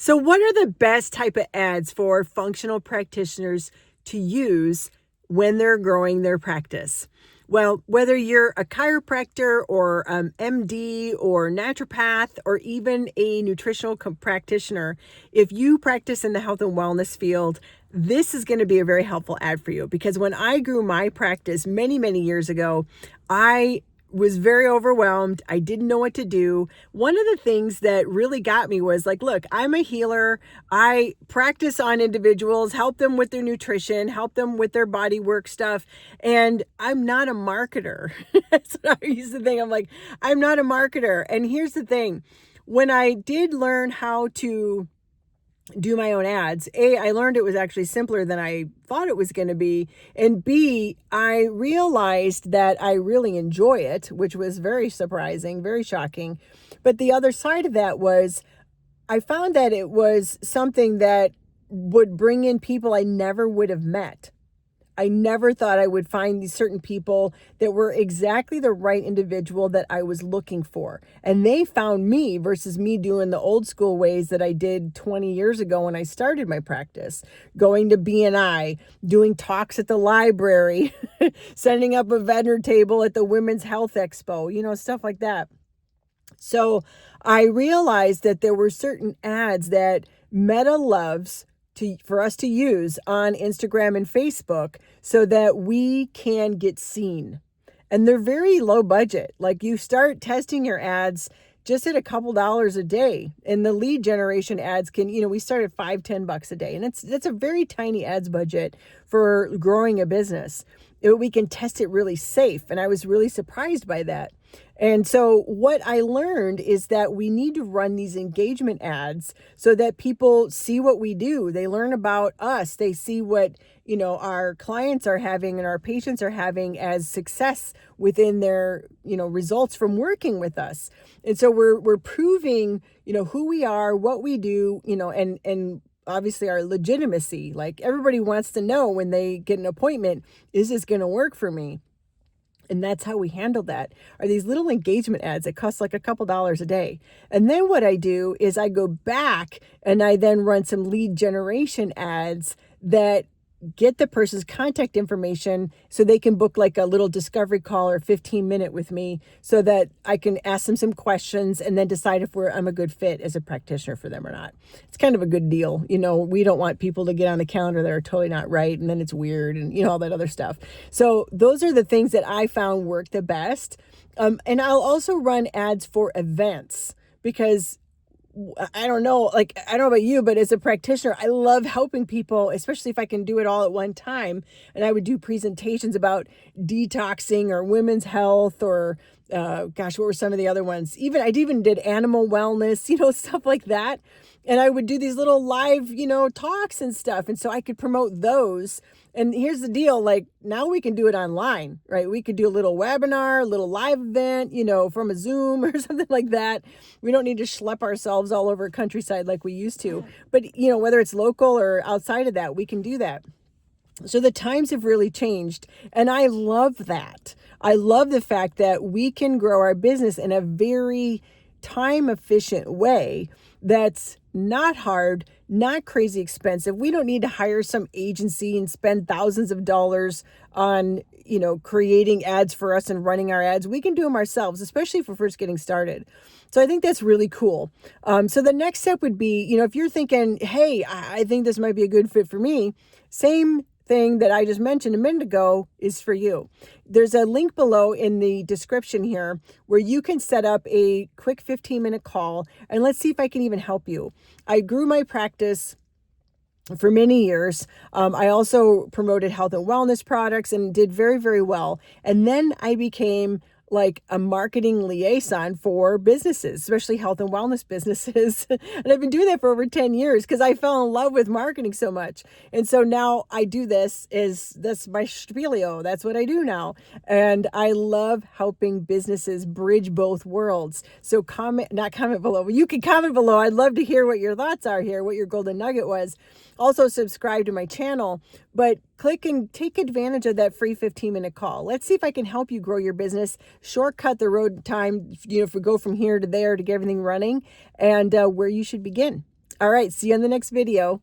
So what are the best type of ads for functional practitioners to use when they're growing their practice? Well, whether you're a chiropractor or MD or naturopath or even a nutritional practitioner, if you practice in the health and wellness field, this is going to be a very helpful ad for you, because when I grew my practice many, many years ago, I was very overwhelmed. I didn't know what to do. One of the things that really got me was like, look, I'm a healer. I practice on individuals, help them with their nutrition, help them with their body work stuff. And I'm not a marketer. That's what I used to think. I'm like, I'm not a marketer. And here's the thing. When I did learn how to do my own ads, I learned it was actually simpler than I thought it was going to be. And B, I realized that I really enjoy it, which was very surprising, very shocking. But the other side of that was I found that it was something that would bring in people I never would have met. I never thought I would find these certain people that were exactly the right individual that I was looking for. And they found me versus me doing the old school ways that I did 20 years ago when I started my practice, going to BNI, doing talks at the library, setting up a vendor table at the Women's Health Expo, stuff like that. So I realized that there were certain ads that Meta loves for us to use on Instagram and Facebook so that we can get seen. And they're very low budget. Like, you start testing your ads just at a couple dollars a day. And the lead generation ads can, we start at $5-10 a day. And that's a very tiny ads budget for growing a business. We can test it really safe. And I was really surprised by that. And so what I learned is that we need to run these engagement ads so that people see what we do. They learn about us. They see what, our clients are having and our patients are having as success within their, results from working with us. And so we're proving, who we are, what we do, and obviously our legitimacy. Like, everybody wants to know when they get an appointment, is this going to work for me? And that's how we handle that, are these little engagement ads that cost like a couple dollars a day. And then what I do is I go back and I then run some lead generation ads that get the person's contact information so they can book like a little discovery call or 15-minute with me so that I can ask them some questions and then decide if I'm a good fit as a practitioner for them or not. It's kind of a good deal. We don't want people to get on the calendar that are totally not right, and then it's weird and, all that other stuff. So those are the things that I found work the best. And I'll also run ads for events, because I don't know about you, but as a practitioner, I love helping people, especially if I can do it all at one time. And I would do presentations about detoxing or women's health or, what were some of the other ones? I even did animal wellness, stuff like that. And I would do these little live, talks and stuff. And so I could promote those. And here's the deal, like, now we can do it online, right? We could do a little webinar, a little live event, from a Zoom or something like that. We don't need to schlep ourselves all over countryside like we used to. But, whether it's local or outside of that, we can do that. So the times have really changed. And I love that. I love the fact that we can grow our business in a very time efficient way that's not hard, not crazy expensive. We don't need to hire some agency and spend thousands of dollars on, creating ads for us and running our ads. We can do them ourselves, especially if we're first getting started. So I think that's really cool. So the next step would be, if you're thinking, hey, I think this might be a good fit for me, same thing that I just mentioned a minute ago is for you. There's a link below in the description here where you can set up a quick 15-minute call, and let's see if I can even help you. I grew my practice for many years. I also promoted health and wellness products and did very, very well. And then I became like a marketing liaison for businesses, especially health and wellness businesses. And I've been doing that for over 10 years because I fell in love with marketing so much. And so now I do that's my spielio. That's what I do now. And I love helping businesses bridge both worlds. So not comment below, but you can comment below. I'd love to hear what your thoughts are here, what your golden nugget was. Also subscribe to my channel, but click and take advantage of that free 15-minute call. Let's see if I can help you grow your business, shortcut the road time, if we go from here to there to get everything running, and where you should begin. All right, see you on the next video.